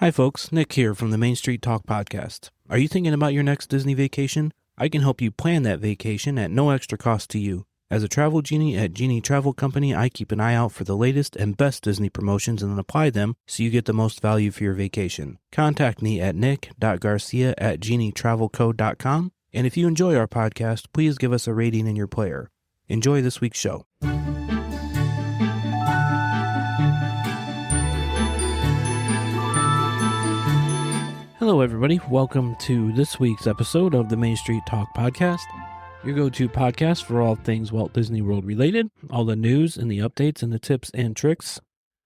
Hi folks, Nick here from the Main Street Talk podcast. Are you thinking about your next Disney vacation? I can help you plan that vacation at no extra cost to you. As a travel genie at Genie Travel Company, I keep an eye out for the latest and best Disney promotions and then apply them so you get the most value for your vacation. Contact me at nick.garcia@genietravelco.com. And if you enjoy our podcast, please give us a rating in your player. Enjoy this week's show. Hello, everybody. Welcome to this week's episode of the Main Street Talk podcast, your go-to podcast for all things Walt Disney World related, all the news and the updates and the tips and tricks.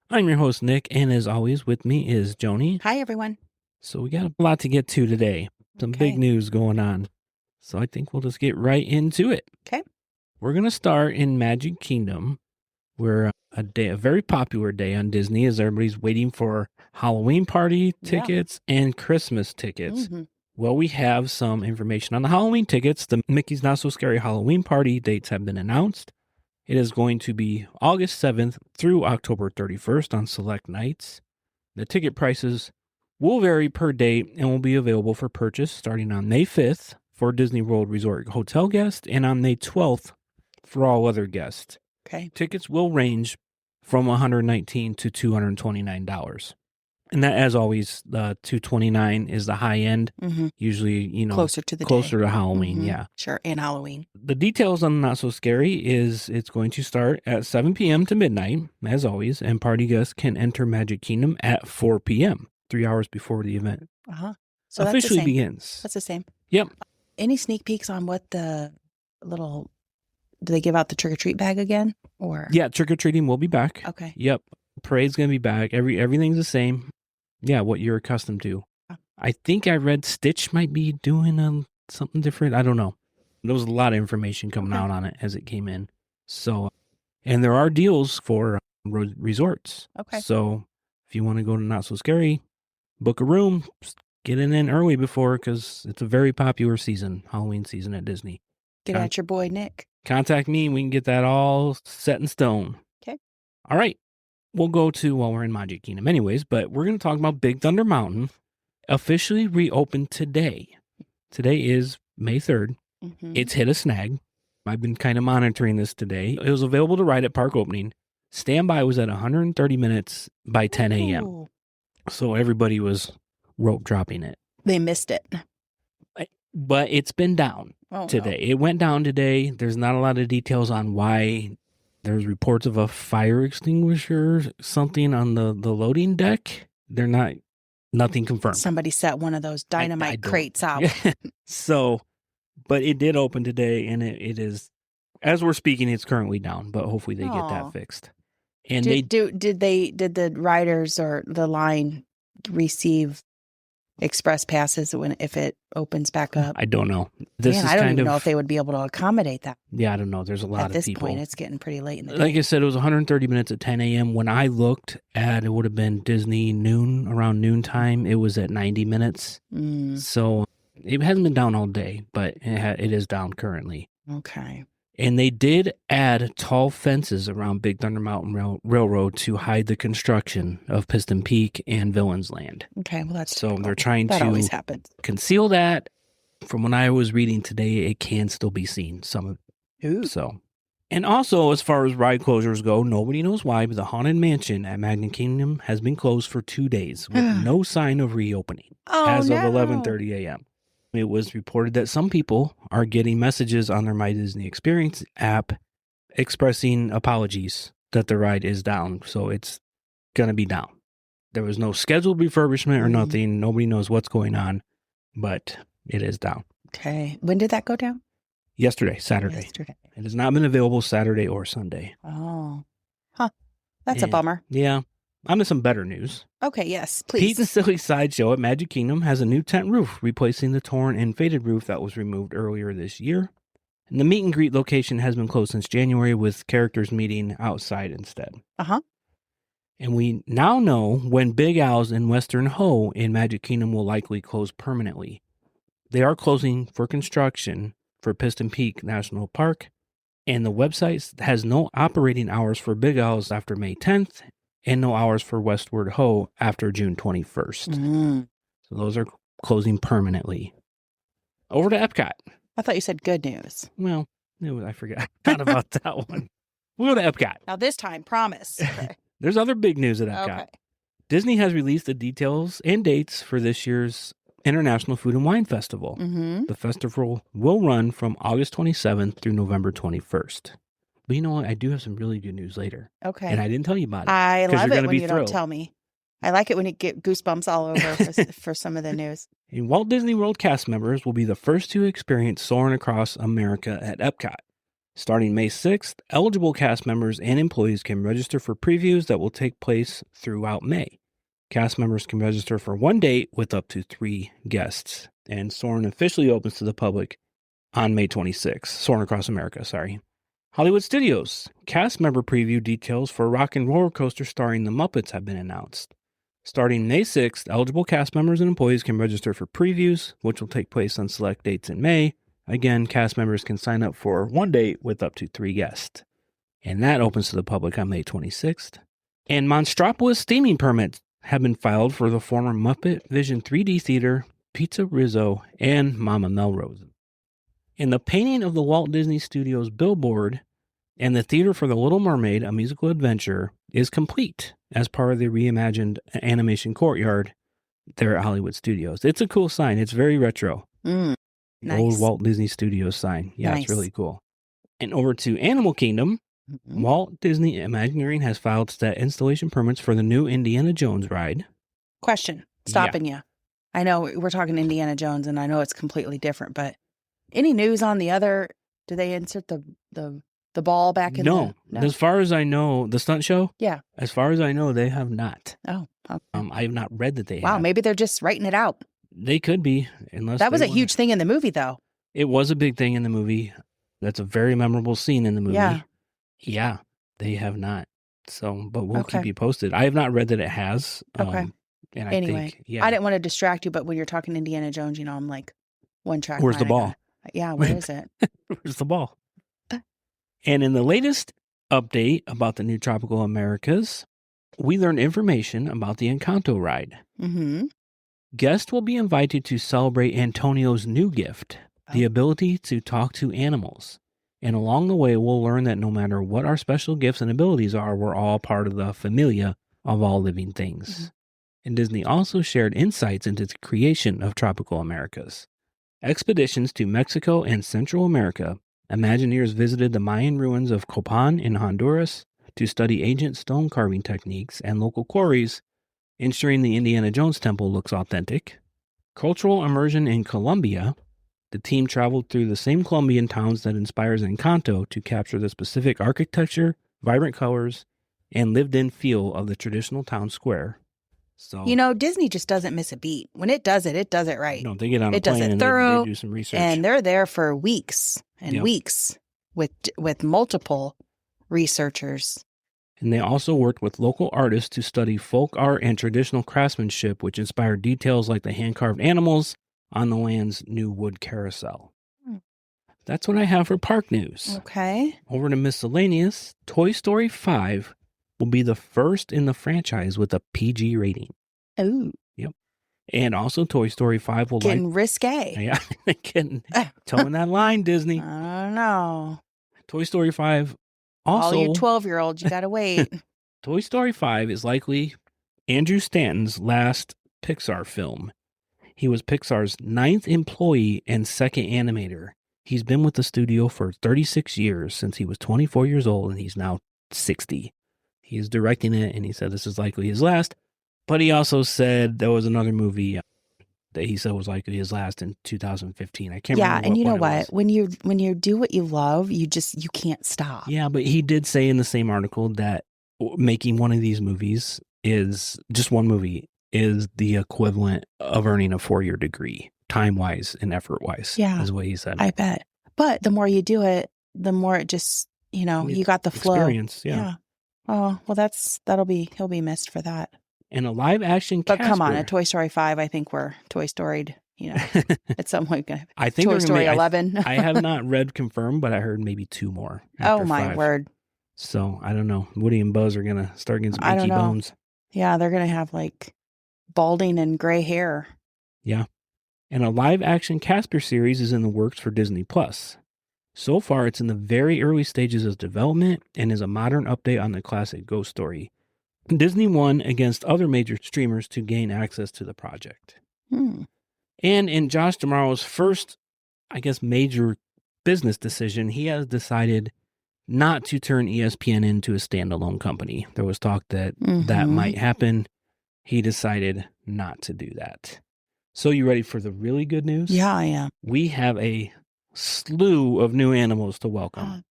I'm your host, Nick, and as always, with me is Joni. Hi, everyone. So we got a lot to get to today. Some big news going on. So I think we'll just get right into it. Okay. We're going to start in Magic Kingdom, where a very popular day on Disney as everybody's waiting for Halloween party tickets and Christmas tickets. Mm-hmm. Well, we have some information on the Halloween tickets. The Mickey's Not So Scary Halloween party dates have been announced. It is going to be August 7th through October 31st on select nights. The ticket prices will vary per date and will be available for purchase starting on May 5th for Disney World Resort hotel guests and on May 12th for all other guests. Okay. Tickets will range from $119 to $229. And that, as always, the $229 is the high end. Mm-hmm. Usually, closer to Halloween. Mm-hmm. Yeah, sure, and Halloween. The details on Not So Scary is it's going to start at 7 p.m. to midnight, as always, and party guests can enter Magic Kingdom at 4 p.m., 3 hours before the event so officially begins. That's the same. Yep. Any sneak peeks on what do they give out the trick or treat bag again? Or yeah, trick or treating will be back. Okay. Yep. Parade's gonna be back. Everything's the same. Yeah, what you're accustomed to. I think I read Stitch might be doing something different. I don't know. There was a lot of information coming out on it as it came in. So, and there are deals for resorts. Okay. So if you want to go to Not So Scary, book a room, get in early because it's a very popular season, Halloween season at Disney. Get at your boy, Nick. Contact me and we can get that all set in stone. Okay. All right. We'll go to, we're in Magic Kingdom anyways, but we're going to talk about Big Thunder Mountain, officially reopened today. Today is May 3rd. Mm-hmm. It's hit a snag. I've been kind of monitoring this today. It was available to ride at park opening. Standby was at 130 minutes by 10 a.m. Ooh. So everybody was rope dropping it. They missed it. But it's been down today. No. It went down today. There's not a lot of details on why. There's reports of a fire extinguisher, something on the loading deck. Nothing confirmed. Somebody set one of those dynamite crates out. So, but it did open today, and it is, as we're speaking, it's currently down. But hopefully they get that fixed. And did the riders or the line receive express passes if it opens back up? I don't know. I don't even know if they would be able to accommodate that. Yeah, I don't know. There's a lot of people. At this point, it's getting pretty late in the day. Like I said, it was 130 minutes at 10 a.m. When I looked at it, would have been Disney around noontime. It was at 90 minutes. So it hasn't been down all day, but it is down currently. Okay. And they did add tall fences around Big Thunder Mountain Railroad to hide the construction of Piston Peak and Villains Land. Okay, well that's so typical. They're trying that to always happens. Conceal that. From what I was reading today, it can still be seen. So, and also as far as ride closures go, nobody knows why, but the Haunted Mansion at Magic Kingdom has been closed for 2 days with no sign of reopening as of 11:30 a.m. It was reported that some people are getting messages on their My Disney Experience app expressing apologies that the ride is down. So it's going to be down. There was no scheduled refurbishment or nothing. Nobody knows what's going on, but it is down. Okay. When did that go down? Saturday. It has not been available Saturday or Sunday. Oh. Huh. That's a bummer. Yeah. On to some better news. Okay, yes, please. Pete's Silly Sideshow at Magic Kingdom has a new tent roof, replacing the torn and faded roof that was removed earlier this year. And the meet and greet location has been closed since January, with characters meeting outside instead. Uh-huh. And we now know when Big Al's and Western Ho in Magic Kingdom will likely close permanently. They are closing for construction for Piston Peak National Park, and the website has no operating hours for Big Al's after May 10th, and no hours for Westward Ho after June 21st. So those are closing permanently. Over to Epcot. I thought you said good news. Well, I forgot about that one. We'll go to Epcot. Now this time, promise. Okay. There's other big news at Epcot. Okay. Disney has released the details and dates for this year's International Food and Wine Festival. The festival will run from August 27th through November 21st. But you know what? I do have some really good news later. Okay. And I didn't tell you about it. I love it when you thrilled. don't tell me. I like it when you get goosebumps all over for some of the news. And Walt Disney World cast members will be the first to experience Soarin' Across America at Epcot. Starting May 6th, eligible cast members and employees can register for previews that will take place throughout May. Cast members can register for one date with up to 3 guests. And Soarin' officially opens to the public on May 26th. Soarin' Across America, sorry. Hollywood Studios. Cast member preview details for Rock and Roller Coaster starring the Muppets have been announced. Starting May 6th, eligible cast members and employees can register for previews, which will take place on select dates in May. Again, cast members can sign up for one date with up to 3 guests. And that opens to the public on May 26th. And Monstropolis theming permits have been filed for the former Muppet Vision 3D Theater, Pizza Rizzo, and Mama Melrose. And the painting of the Walt Disney Studios billboard and the Theater for the Little Mermaid, a musical adventure, is complete as part of the reimagined animation courtyard there at Hollywood Studios. It's a cool sign. It's very retro. Nice. Old Walt Disney Studios sign. Yeah, Nice. It's really cool. And over to Animal Kingdom, Walt Disney Imagineering has filed set installation permits for the new Indiana Jones ride. Question. Stopping you. I know we're talking Indiana Jones, and I know it's completely different, but any news on the other? Do they insert the ball back in? No. As far as I know, the stunt show? Yeah. As far as I know, they have not. Oh. Okay. I have not read that they have. Wow, maybe they're just writing it out. They could be, unless that was a huge thing in the movie, though. It was a big thing in the movie. That's a very memorable scene in the movie. Yeah. Yeah, they have not. So, but we'll keep you posted. I have not read that it has. Okay. And I anyway, think, I didn't want to distract you, but when you're talking Indiana Jones, I'm like, one track. Where's the ball? Yeah, where is it? Where's the ball? And in the latest update about the new Tropical Americas, we learned information about the Encanto ride. Guests will be invited to celebrate Antonio's new gift, the ability to talk to animals. And along the way, we'll learn that no matter what our special gifts and abilities are, we're all part of the familia of all living things. And Disney also shared insights into the creation of Tropical Americas. Expeditions to Mexico and Central America, Imagineers visited the Mayan ruins of Copan in Honduras to study ancient stone carving techniques and local quarries, ensuring the Indiana Jones Temple looks authentic. Cultural immersion in Colombia. The team traveled through the same Colombian towns that inspires Encanto to capture the specific architecture, vibrant colors, and lived-in feel of the traditional town square. So, Disney just doesn't miss a beat. When it does it right. No, they get on a it does plane it and thorough, they do some research. And they're there for weeks and weeks with multiple researchers. And they also worked with local artists to study folk art and traditional craftsmanship, which inspired details like the hand-carved animals on the land's new wood carousel. That's what I have for park news. Okay. Over to miscellaneous. Toy Story 5 will be the first in the franchise with a PG rating. Ooh. Yep. And also Toy Story 5 will getting risque. Yeah, getting towing that line, Disney. I don't know. Toy Story 5 also... All you 12-year-olds, you gotta wait. Toy Story 5 is likely Andrew Stanton's last Pixar film. He was Pixar's 9th employee and 2nd animator. He's been with the studio for 36 years, since he was 24 years old, and he's now 60. He is directing it, and he said this is likely his last. But he also said there was another movie that he said was likely his last in 2015. I can't remember. Yeah, and you know what? When you do what you love, you can't stop. Yeah, but he did say in the same article that making one of these movies is just one movie is the equivalent of earning a 4-year degree, time-wise and effort-wise. Yeah, is what he said. I bet. But the more you do it, the more it just you got the flow. Experience. Yeah. Oh well, he'll be missed for that. And a live-action But Casper. come on, a Toy Story 5, I think we're Toy Storied, at some point. I think Toy Story 11. I have not read confirmed, but I heard maybe 2 more. Oh, my word. So I don't know. Woody and Buzz are going to start getting some I don't achy know. bones. Yeah, they're going to have like balding and gray hair. Yeah. And a live action Casper series is in the works for Disney Plus. So far, it's in the very early stages of development and is a modern update on the classic ghost story. Disney won against other major streamers to gain access to the project. And in Josh D'Amaro's first, I guess, major business decision, he has decided not to turn ESPN into a standalone company. There was talk that that might happen. He decided not to do that. So you ready for the really good news? Yeah, I am. We have a slew of new animals to welcome.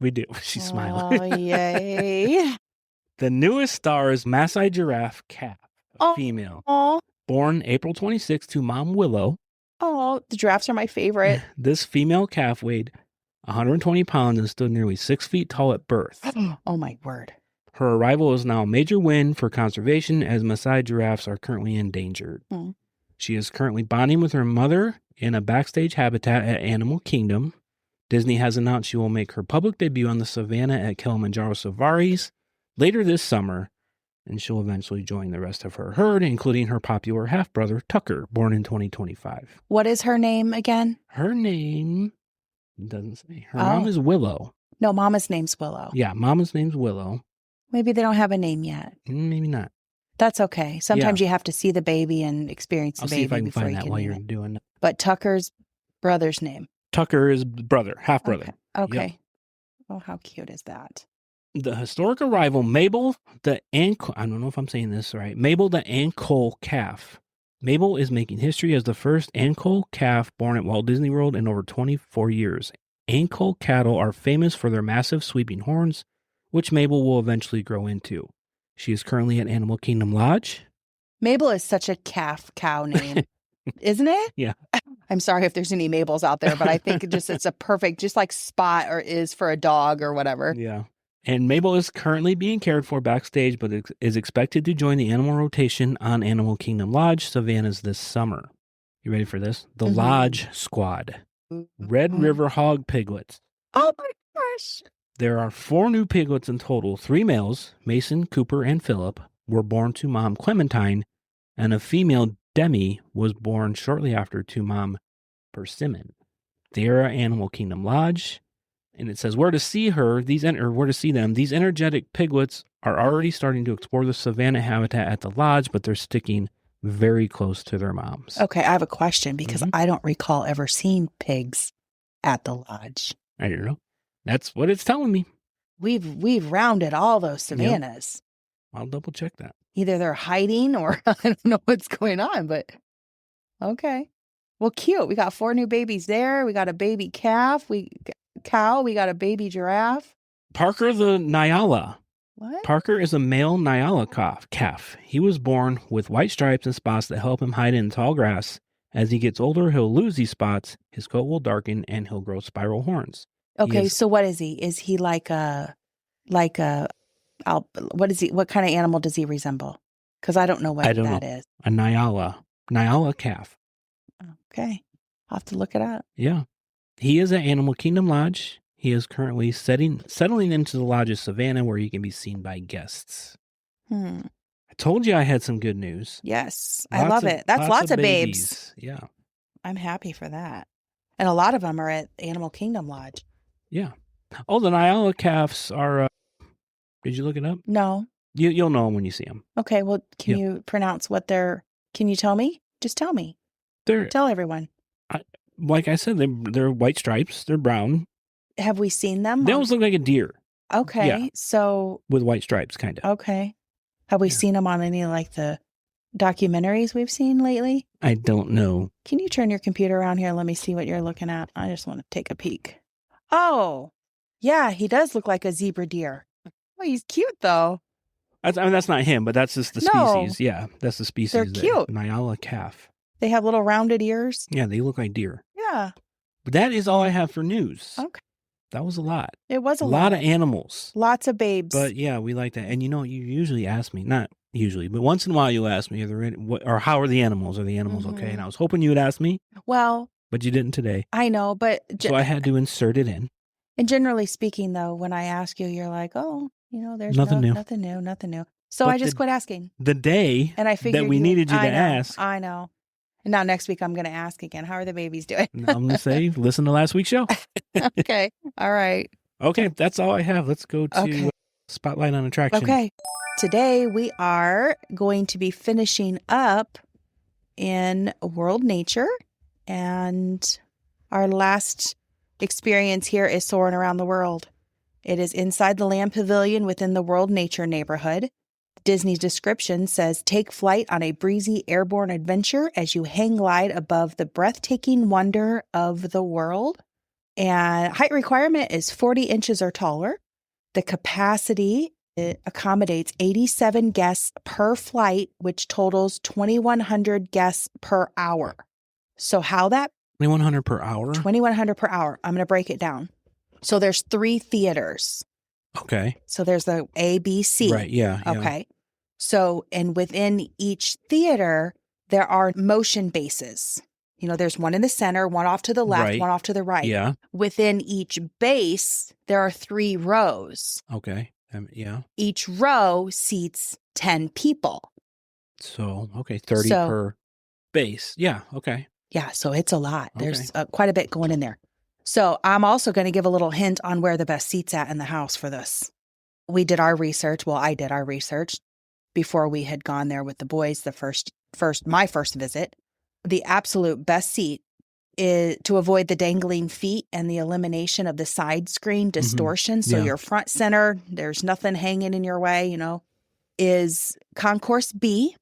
We do. She's smiling. Oh, yay. The newest star is Maasai giraffe calf, a female. Born April 26th to mom Willow. Oh, the giraffes are my favorite. This female calf weighed 120 pounds and stood nearly 6 feet tall at birth. Oh, my word. Her arrival is now a major win for conservation as Maasai giraffes are currently endangered. She is currently bonding with her mother in a backstage habitat at Animal Kingdom. Disney has announced she will make her public debut on the savannah at Kilimanjaro Safaris later this summer, and she'll eventually join the rest of her herd, including her popular half-brother, Tucker, born in 2025. What is her name again? Her name doesn't say. Her mom is Willow. No, Mama's name's Willow. Yeah, Mama's name's Willow. Maybe they don't have a name yet. Maybe not. That's okay. Sometimes you have to see the baby and experience the I'll baby. see if I can before find you that can while name you're it. doing that. But Tucker's brother's name. Tucker is brother, half-brother. Okay. Yep. Oh, how cute is that? The historic arrival, Mabel the Ankle, I don't know if I'm saying this right, Mabel the Ankle calf. Mabel is making history as the first Ankle calf born at Walt Disney World in over 24 years. Ankle cattle are famous for their massive sweeping horns, which Mabel will eventually grow into. She is currently at Animal Kingdom Lodge. Mabel is such a calf cow name, isn't it? Yeah. I'm sorry if there's any Mabels out there, but I think it's a perfect, just like Spot or is for a dog or whatever. Yeah. And Mabel is currently being cared for backstage, but is expected to join the animal rotation on Animal Kingdom Lodge Savannas this summer. You ready for this? The Lodge Squad. Red River Hog Piglets. Oh my gosh. There are 4 new piglets in total. 3 males, Mason, Cooper, and Philip, were born to mom Clementine, and a female, Demi, was born shortly after to mom Persimmon. They are at Animal Kingdom Lodge, and it says where to see her. Where to see them. These energetic piglets are already starting to explore the savanna habitat at the lodge, but they're sticking very close to their moms. Okay, I have a question because I don't recall ever seeing pigs at the lodge. I don't know. That's what it's telling me. We've rounded all those savannas. Yep. I'll double check that. Either they're hiding or I don't know what's going on, but okay. Well, cute. We got 4 new babies there. We got a baby calf. We got a baby giraffe. Parker the Nyala. What? Parker is a male Nyala calf. He was born with white stripes and spots that help him hide in tall grass. As he gets older, he'll lose these spots. His coat will darken and he'll grow spiral horns. Okay, so what is he? Is he what is he? What kind of animal does he resemble? Because I don't know what that is. A Nyala calf. Okay, I'll have to look it up. Yeah. He is at Animal Kingdom Lodge. He is currently settling into the lodge's savannah where he can be seen by guests. I told you I had some good news. Yes, I love it. That's lots of babes. Yeah. I'm happy for that. And a lot of them are at Animal Kingdom Lodge. Yeah. Oh, the Nyala calves are, did you look it up? No. You'll know them when you see them. Okay, well, can you pronounce what can you tell me? Just tell me. Tell everyone. Like I said, they're white stripes. They're brown. Have we seen them? They almost look like a deer. Okay, so. With white stripes, kind of. Okay. Have we seen them on any like the documentaries we've seen lately? I don't know. Can you turn your computer around here? Let me see what you're looking at. I just want to take a peek. Oh, yeah, he does look like a zebra deer. Oh, he's cute though. That's not him, but that's just the species. Yeah, that's the species. They're cute. Nyala calf. They have little rounded ears. Yeah, they look like deer. Yeah. But that is all I have for news. Okay. That was a lot. It was a lot of animals. Lots of babes. But yeah, we like that. And you usually ask me, not usually, but once in a while you'll ask me, or how are the animals? Are the animals okay? And I was hoping you would ask me. Well. But you didn't today. I know, but. So I had to insert it in. And generally speaking, though, when I ask you, you're like, oh, there's Nothing new. nothing new. So But I just quit asking. The day and I figured that we needed you to ask. I know. And now next week I'm going to ask again. How are the babies doing? I'm going to say, listen to last week's show. Okay. All right. Okay. That's all I have. Let's go to Spotlight on Attraction. Okay. Today we are going to be finishing up in World Nature. And our last experience here is Soarin' Around the World. It is inside the Land Pavilion within the World Nature neighborhood. Disney's description says, take flight on a breezy airborne adventure as you hang glide above the breathtaking wonder of the world. And height requirement is 40 inches or taller. The capacity, it accommodates 87 guests per flight, which totals 2,100 guests per hour. So how that? 2,100 per hour? 2,100 per hour. I'm going to break it down. So there's 3 theaters. Okay. So there's the A, B, C. Right, yeah. Okay. So, and within each theater, there are motion bases. There's one in the center, one off to the left, one off to the right. Yeah. Within each base, there are 3 rows. Okay. Yeah. Each row seats 10 people. So, 30 per base. Yeah, okay. Yeah, so it's a lot. There's quite a bit going in there. So I'm also going to give a little hint on where the best seat's at in the house for this. We did our research. Well, I did our research before we had gone there with the boys my first visit. The absolute best seat is to avoid the dangling feet and the elimination of the side screen distortion. So your front center, there's nothing hanging in your way, is Concourse B.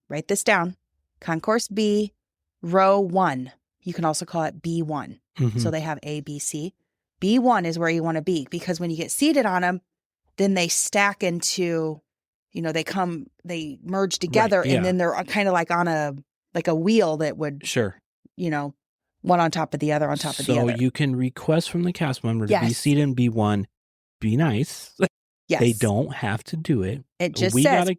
Write this down. Concourse B, row 1. You can also call it B1. So they have A, B, C. B1 is where you want to be because when you get seated on them, then they stack into, they merge together and then they're kind of like on a wheel that would, one on top of the other on top of the other. So you can request from the cast member to be seated in B1. Be nice. Yes. They don't have to do it. It just says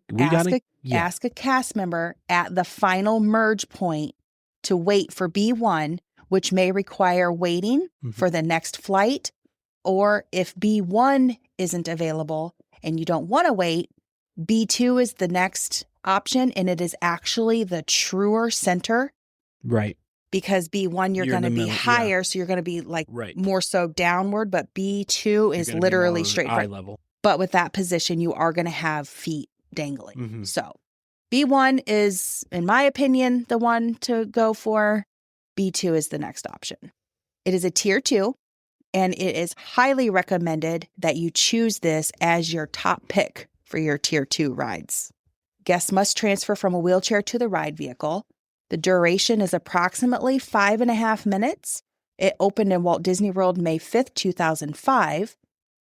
ask a cast member at the final merge point to wait for B1, which may require waiting for the next flight. Or if B1 isn't available and you don't want to wait, B2 is the next option, and it is actually the truer center. Right. Because B1, you're going to be higher, so you're going to be more so downward, but B2 is literally straight eye level. But with that position, you are going to have feet dangling. So B1 is, in my opinion, the one to go for. B2 is the next option. It is a tier 2, and it is highly recommended that you choose this as your top pick for your tier 2 rides. Guests must transfer from a wheelchair to the ride vehicle. The duration is approximately 5.5 minutes. It opened in Walt Disney World May 5th, 2005.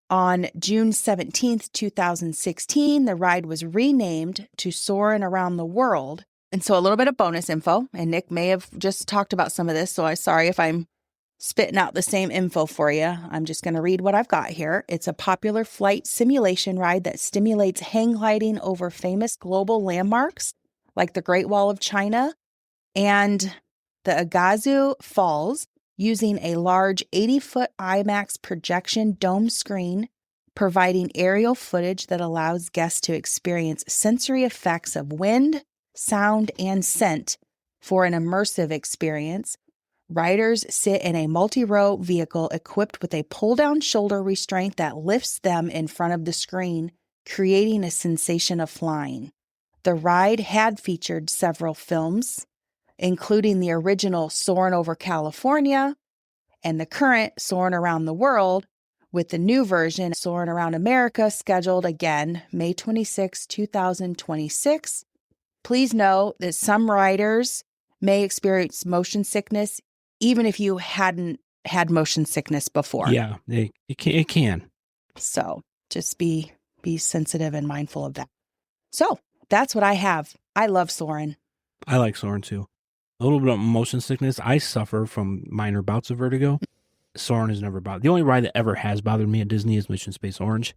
On June 17th, 2016, the ride was renamed to Soarin' Around the World. And so a little bit of bonus info, and Nick may have just talked about some of this, so I'm sorry if I'm spitting out the same info for you. I'm just going to read what I've got here. It's a popular flight simulation ride that stimulates hang gliding over famous global landmarks like the Great Wall of China and the Iguazu Falls using a large 80-foot IMAX projection dome screen, providing aerial footage that allows guests to experience sensory effects of wind, sound, and scent for an immersive experience. Riders sit in a multi-row vehicle equipped with a pull-down shoulder restraint that lifts them in front of the screen, creating a sensation of flying. The ride had featured several films, including the original Soarin' Over California and the current Soarin' Around the World, with the new version, Soarin' Around America, scheduled again May 26, 2026. Please note that some riders may experience motion sickness even if you hadn't had motion sickness before. Yeah, it can. So just be sensitive and mindful of that. So that's what I have. I love Soarin'. I like Soarin' too. A little bit of motion sickness. I suffer from minor bouts of vertigo. Soarin' has never bothered. The only ride that ever has bothered me at Disney is Mission Space Orange.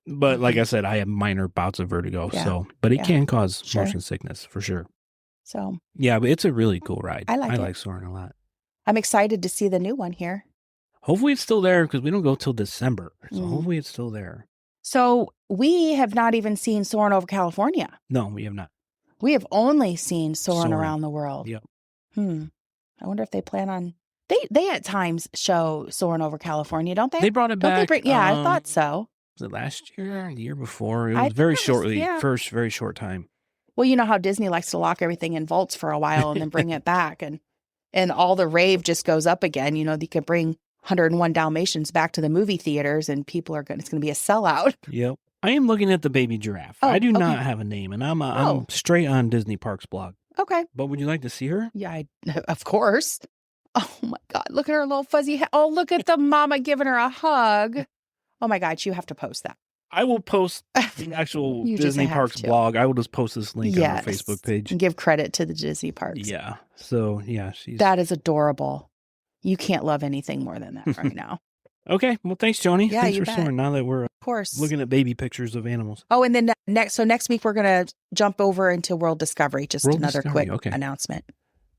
But like I said, I have minor bouts of vertigo. Yeah. But it can cause motion sickness for sure. So yeah, but it's a really cool ride. I like Soarin' a lot. I'm excited to see the new one here. Hopefully it's still there because we don't go till December. So hopefully it's still there. So we have not even seen Soarin' over California. No, we have not. We have only seen Soarin' Around the World. Yep. I wonder if they plan on... They at times show Soarin' over California, don't they? They brought it back. I thought so. Was it last year? The year before? It was very shortly. First, very short time. Well, you know how Disney likes to lock everything in vaults for a while and then bring it back. And all the rave just goes up again. You know, they could bring 101 Dalmatians back to the movie theaters and it's going to be a sellout. Yep. I am looking at the baby giraffe. I do not have a name, and I'm straight on Disney Parks blog. Okay. But would you like to see her? Yeah, of course. Oh my God, look at her little fuzzy head. Oh, look at the mama giving her a hug. Oh my God, you have to post that. I will post the actual Disney Parks blog. I will just post this link on our Facebook page. And give credit to the Disney Parks. Yeah. So, that is adorable. You can't love anything more than that right now. Okay. Well, thanks, Joni. Yeah, thanks for sharing. Now that we're looking at baby pictures of animals. Oh, and then next week we're going to jump over into World Discovery. Just another quick announcement.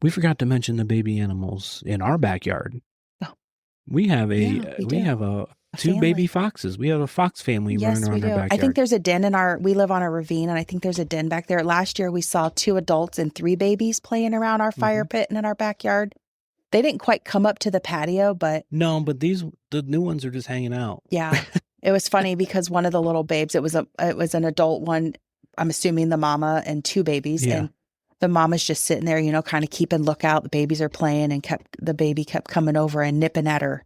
We forgot to mention the baby animals in our backyard. Oh. We have two baby foxes. We have a fox family running around our backyard. I think there's a den we live on a ravine, and I think there's a den back there. Last year we saw 2 adults and 3 babies playing around our fire pit and in our backyard. They didn't quite come up to the patio, but... No, but the new ones are just hanging out. Yeah. It was funny because one of the little babes, it was an adult one, I'm assuming the mama and 2 babies. Yeah. And the mama's just sitting there, you know, kind of keeping lookout. The babies are playing and the baby kept coming over and nipping at her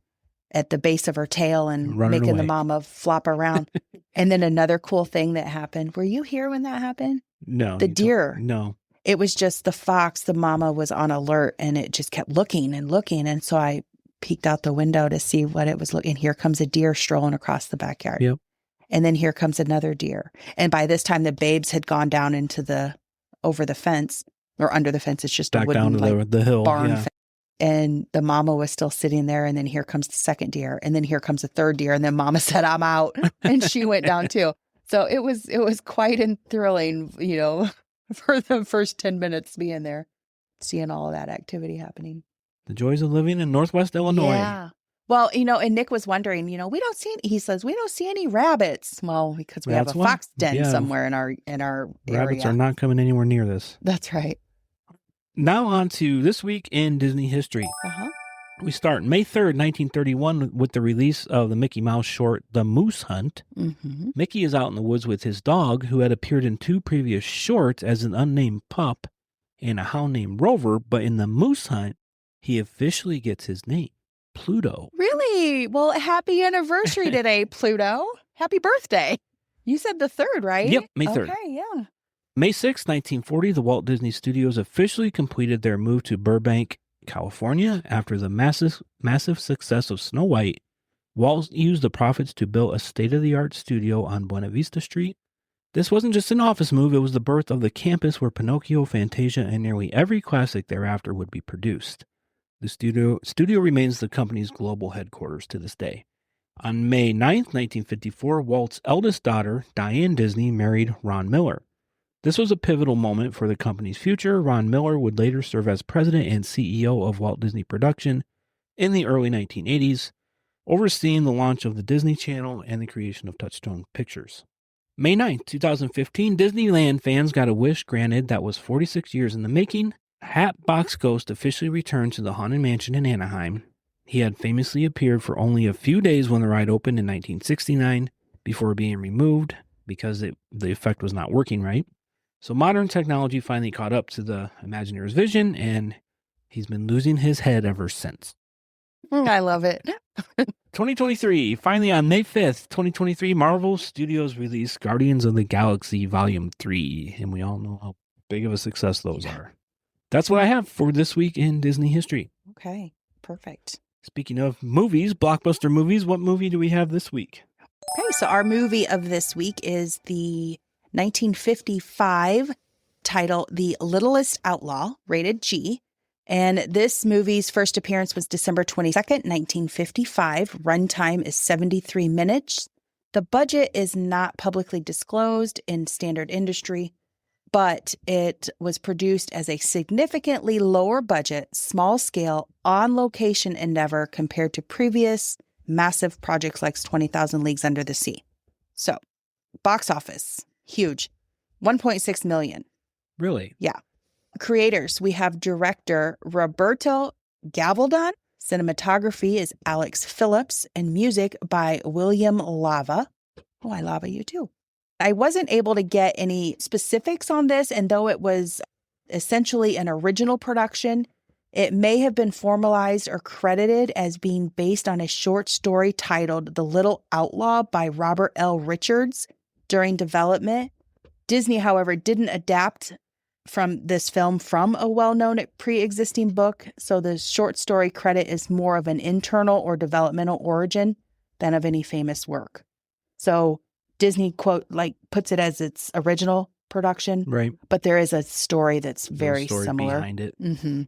at the base of her tail and making the mama flop around. And then another cool thing that happened. Were you here when that happened? No. The deer. No. It was just the fox. The mama was on alert and it just kept looking and looking. And so I peeked out the window to see what it was looking. Here comes a deer strolling across the backyard. Yep. And then here comes another deer. And by this time, the babes had gone down into over the fence or under the fence. It's just back a wooden down to the hill barn fence. And the mama was still sitting there. And then here comes the second deer. And then here comes the third deer. And then mama said, "I'm out." And she went down too. So it was quite thrilling, you know, for the first 10 minutes being there, seeing all of that activity happening. The joys of living in Northwest Illinois. Yeah. Well, you know, and Nick was wondering, you know, he says, we don't see any rabbits. Well, because we have a fox den somewhere in our Rabbits area. are not coming anywhere near this. That's right. Now on to This Week in Disney History. We start May 3rd, 1931 with the release of the Mickey Mouse short, The Moose Hunt. Mm-hmm. Mickey is out in the woods with his dog, who had appeared in 2 previous shorts as an unnamed pup and a hound named Rover, but in The Moose Hunt, he officially gets his name, Pluto. Really? Well, happy anniversary today, Pluto. Happy birthday. You said the 3rd, right? Yep, May 3rd. Okay, yeah. May 6, 1940, the Walt Disney Studios officially completed their move to Burbank, California. After the massive success of Snow White, Walt used the profits to build a state-of-the-art studio on Buena Vista Street. This wasn't just an office move, it was the birth of the campus where Pinocchio, Fantasia, and nearly every classic thereafter would be produced. The studio remains the company's global headquarters to this day. On May 9th, 1954, Walt's eldest daughter, Diane Disney, married Ron Miller. This was a pivotal moment for the company's future. Ron Miller would later serve as president and CEO of Walt Disney Production in the early 1980s, overseeing the launch of the Disney Channel and the creation of Touchstone Pictures. May 9th, 2015, Disneyland fans got a wish granted that was 46 years in the making. Hatbox Ghost officially returned to the Haunted Mansion in Anaheim. He had famously appeared for only a few days when the ride opened in 1969 before being removed because the effect was not working right. So modern technology finally caught up to the Imagineer's vision, and he's been losing his head ever since. I love it. 2023, finally on May 5th, 2023, Marvel Studios released Guardians of the Galaxy Volume 3, and we all know how big of a success those are. That's what I have for This Week in Disney History. Okay, perfect. Speaking of movies, blockbuster movies, what movie do we have this week? Okay, so our movie of this week is the 1955 title, The Littlest Outlaw, rated G. And this movie's first appearance was December 22nd, 1955. Runtime is 73 minutes. The budget is not publicly disclosed in standard industry, but it was produced as a significantly lower budget, small scale, on location endeavor compared to previous massive projects like 20,000 Leagues Under the Sea. So, box office, huge, 1.6 million. Really? Yeah. Creators, we have director Roberto Gavaldon. Cinematography is Alex Phillips, and music by William Lava. Oh, I lava you too. I wasn't able to get any specifics on this, and though it was essentially an original production, it may have been formalized or credited as being based on a short story titled The Little Outlaw by Robert L. Richards during development. Disney, however, didn't adapt from this film from a well-known pre-existing book, so the short story credit is more of an internal or developmental origin than of any famous work. So Disney, quote, like puts it as its original production, right? But there is a story that's very similar behind it. Mm-hmm.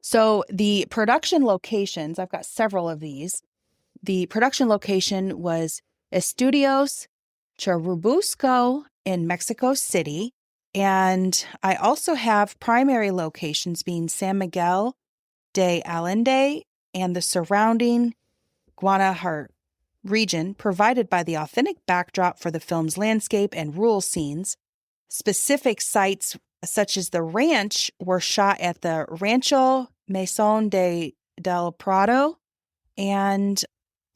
So the production locations, I've got several of these. The production location was Estudios Churubusco in Mexico City. And I also have primary locations being San Miguel de Allende and the surrounding Guanajuato region, provided by the authentic backdrop for the film's landscape and rural scenes. Specific sites such as the ranch were shot at the Rancho Mason del Prado, and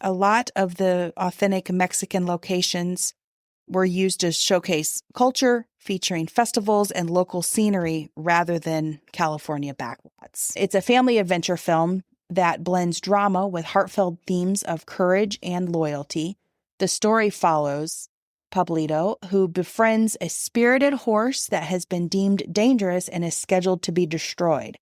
a lot of the authentic Mexican locations were used to showcase culture, featuring festivals and local scenery rather than California backlots. It's a family adventure film that blends drama with heartfelt themes of courage and loyalty. The story follows Pablito, who befriends a spirited horse that has been deemed dangerous and is scheduled to be destroyed.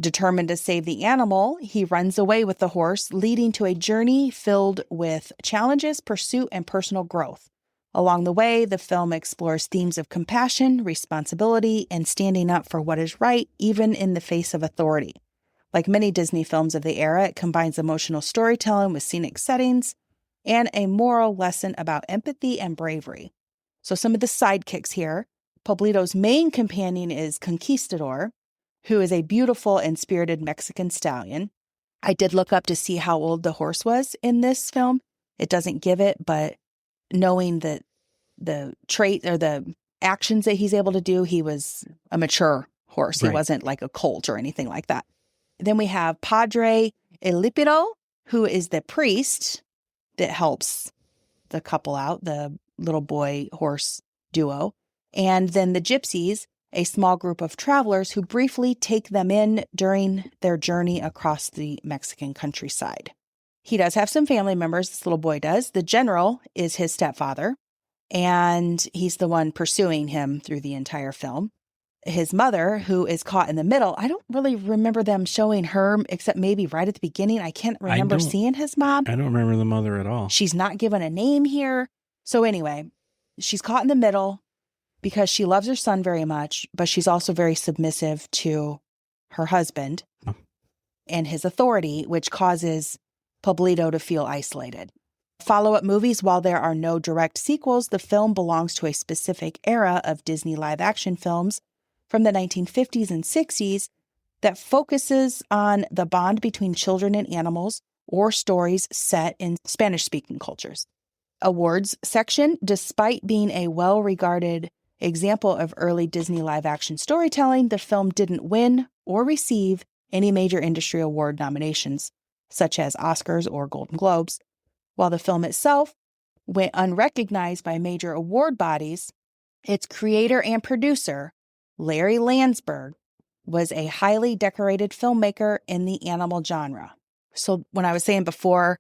Determined to save the animal, he runs away with the horse, leading to a journey filled with challenges, pursuit, and personal growth. Along the way, the film explores themes of compassion, responsibility, and standing up for what is right, even in the face of authority. Like many Disney films of the era, it combines emotional storytelling with scenic settings and a moral lesson about empathy and bravery. So some of the sidekicks here. Pablito's main companion is Conquistador, who is a beautiful and spirited Mexican stallion. I did look up to see how old the horse was in this film. It doesn't give it, but knowing that the trait or the actions that he's able to do, he was a mature horse. Right. He wasn't like a colt or anything like that. Then we have Padre Elipiro, who is the priest that helps the couple out, the little boy horse duo. And then the gypsies, a small group of travelers who briefly take them in during their journey across the Mexican countryside. He does have some family members, this little boy does. The general is his stepfather, and he's the one pursuing him through the entire film. His mother, who is caught in the middle, I don't really remember them showing her, except maybe right at the beginning. I can't remember seeing his mom. I don't remember the mother at all. She's not given a name here. So anyway, she's caught in the middle because she loves her son very much, but she's also very submissive to her husband and his authority, which causes Pablito to feel isolated. Follow-up movies, while there are no direct sequels, the film belongs to a specific era of Disney live-action films from the 1950s and 60s that focuses on the bond between children and animals or stories set in Spanish-speaking cultures. Awards section, despite being a well-regarded example of early Disney live-action storytelling, the film didn't win or receive any major industry award nominations, such as Oscars or Golden Globes. While the film itself went unrecognized by major award bodies, its creator and producer, Larry Landsberg, was a highly decorated filmmaker in the animal genre. So when I was saying before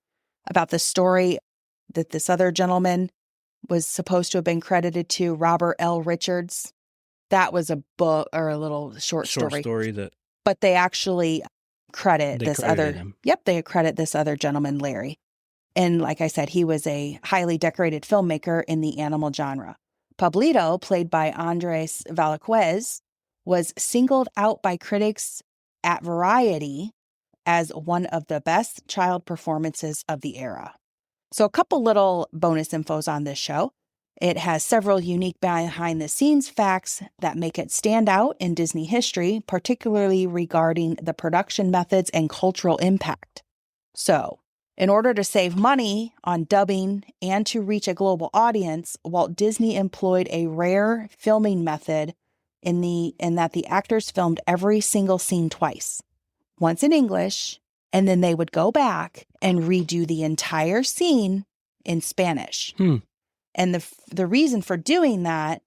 about the story that this other gentleman was supposed to have been credited to, Robert L. Richards, that was a book or a little short story that. But they actually credit this other. Him. Yep, they credit this other gentleman, Larry. And like I said, he was a highly decorated filmmaker in the animal genre. Pablito, played by Andres Valaquez, was singled out by critics at Variety as one of the best child performances of the era. So a couple little bonus infos on this show. It has several unique behind-the-scenes facts that make it stand out in Disney history, particularly regarding the production methods and cultural impact. So, in order to save money on dubbing and to reach a global audience, Walt Disney employed a rare filming method in that the actors filmed every single scene twice. Once in English, and then they would go back and redo the entire scene in Spanish. And the reason for doing that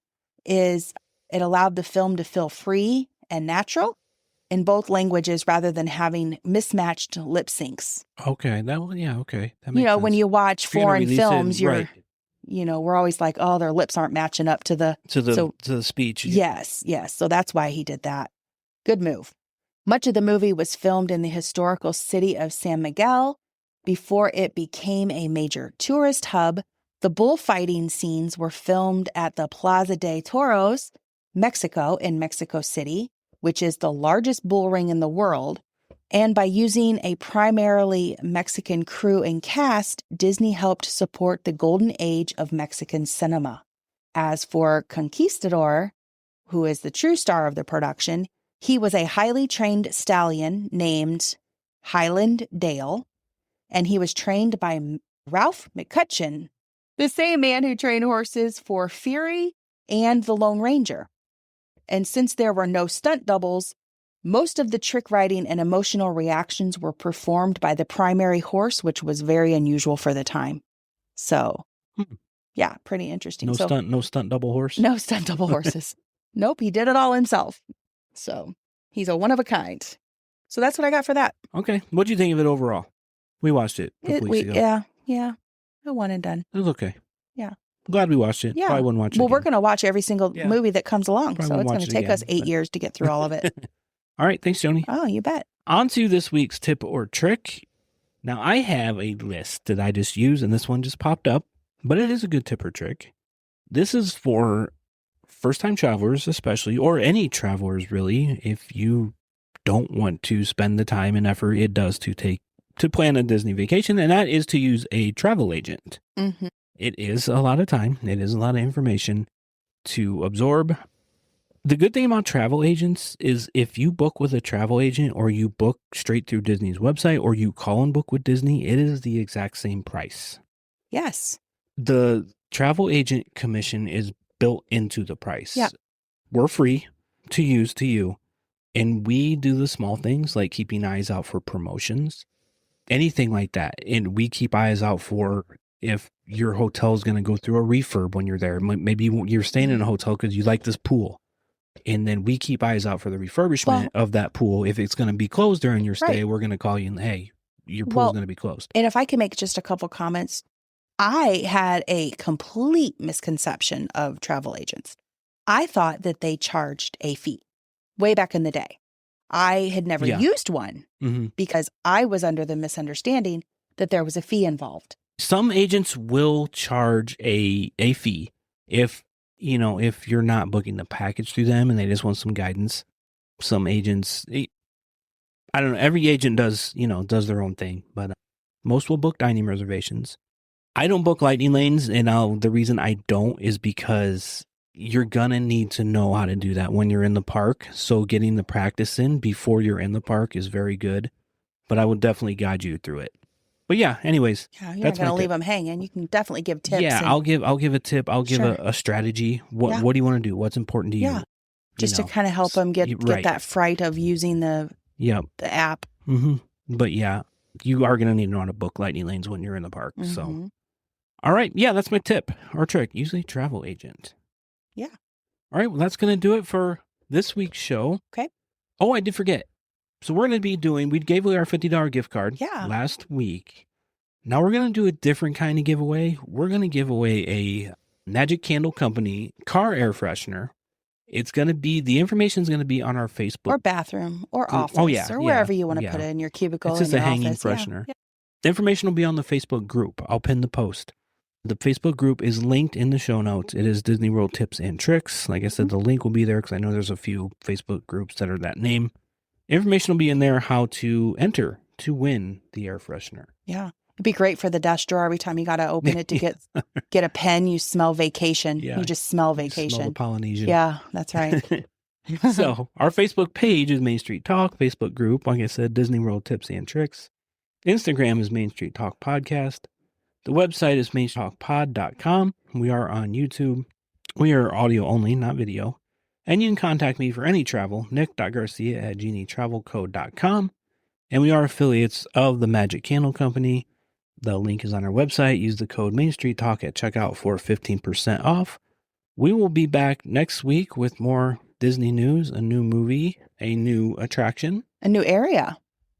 is it allowed the film to feel free and natural in both languages rather than having mismatched lip syncs. Okay. Okay. That makes When sense. you watch foreign films, right. We're always like, oh, their lips aren't matching up to the speech. Yes. So that's why he did that. Good move. Much of the movie was filmed in the historical city of San Miguel before it became a major tourist hub. The bullfighting scenes were filmed at the Plaza de Toros, Mexico, in Mexico City, which is the largest bull ring in the world. And by using a primarily Mexican crew and cast, Disney helped support the golden age of Mexican cinema. As for Conquistador, who is the true star of the production, he was a highly trained stallion named Highland Dale, and he was trained by Ralph McCutcheon, the same man who trained horses for Fury and the Lone Ranger. And since there were no stunt doubles, most of the trick riding and emotional reactions were performed by the primary horse, which was very unusual for the time. So, yeah, pretty interesting. No stunt double horse? No stunt double horses. Nope, he did it all himself. So, he's a one of a kind. So that's what I got for that. Okay. What do you think of it overall? We watched it a couple weeks ago. Yeah. A one and done. It was okay. Yeah. I'm glad we watched it. Yeah. Probably wouldn't watch it Well, again. we're going to watch every single movie that comes along. Probably So it's going to take us 8 years to get through all of it. All right. Thanks, Joni. Oh, you bet. On to this week's tip or trick. Now, I have a list that I just use, and this one just popped up, but it is a good tip or trick. This is for first-time travelers especially, or any travelers really, if you don't want to spend the time and effort it does to plan a Disney vacation, and that is to use a travel agent. Mm-hmm. It is a lot of time. It is a lot of information to absorb. The good thing about travel agents is if you book with a travel agent or you book straight through Disney's website or you call and book with Disney, it is the exact same price. Yes. The travel agent commission is built into the price. Yeah. We're free to use to you. And we do the small things like keeping eyes out for promotions, anything like that. And we keep eyes out for if your hotel is going to go through a refurb when you're there. Maybe you're staying in a hotel because you like this pool. And then we keep eyes out for the refurbishment of that pool. If it's going to be closed during your stay, we're going to call you and, hey, your pool is going to be closed. And if I can make just a couple comments, I had a complete misconception of travel agents. I thought that they charged a fee way back in the day. I had never used one because I was under the misunderstanding that there was a fee involved. Some agents will charge a fee if you're not booking the package through them and they just want some guidance. Some agents, I don't know, every agent does their own thing, but most will book dining reservations. I don't book lightning lanes, and the reason I don't is because you're gonna need to know how to do that when you're in the park. So getting the practice in before you're in the park is very good, but I would definitely guide you through it. But yeah, anyways, you're not going to leave them hanging. You can definitely give tips. Yeah, I'll give a tip. I'll give a strategy. What do you want to do? What's important to you? Yeah, just to kind of help them get that fright of using the app. Mm-hmm. But yeah, you are going to need to know how to book lightning lanes when you're in the park. Mm-hmm. So, all right, yeah, that's my tip or trick. Use a travel agent. Yeah. All right, well, that's going to do it for this week's show. Okay. Oh, I did forget. So we're going to be we gave away our $50 gift card last week. Now we're going to do a different kind of giveaway. We're going to give away a Magic Candle Company car air freshener. It's going to be, the information is going to be on our Facebook. Or bathroom or office or wherever you want to put it in your cubicle. It's just a hanging freshener. Yeah. The information will be on the Facebook group. I'll pin the post. The Facebook group is linked in the show notes. It is Disney World Tips and Tricks. Like I said, the link will be there because I know there's a few Facebook groups that are that name. Information will be in there how to enter to win the air freshener. Yeah. It'd be great for the desk drawer. Every time you got to open it to get a pen, you smell vacation. Yeah. You just smell You vacation. smell the Polynesian. Yeah, that's right. So our Facebook page is Main Street Talk. Facebook group, like I said, Disney World Tips and Tricks. Instagram is Main Street Talk Podcast. The website is mainstreettalkpod.com. We are on YouTube. We are audio only, not video. And you can contact me for any travel, nick.garcia@genietravelcode.com. And we are affiliates of the Magic Candle Company. The link is on our website. Use the code Main Street Talk at checkout for 15% off. We will be back next week with more Disney news, a new movie, a new attraction. A new area.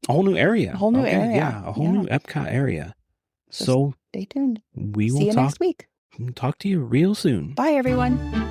A whole new area. A whole new area. Yeah, a whole new EPCOT area. So stay tuned. We will See you next week. Talk to you real soon. Bye, everyone.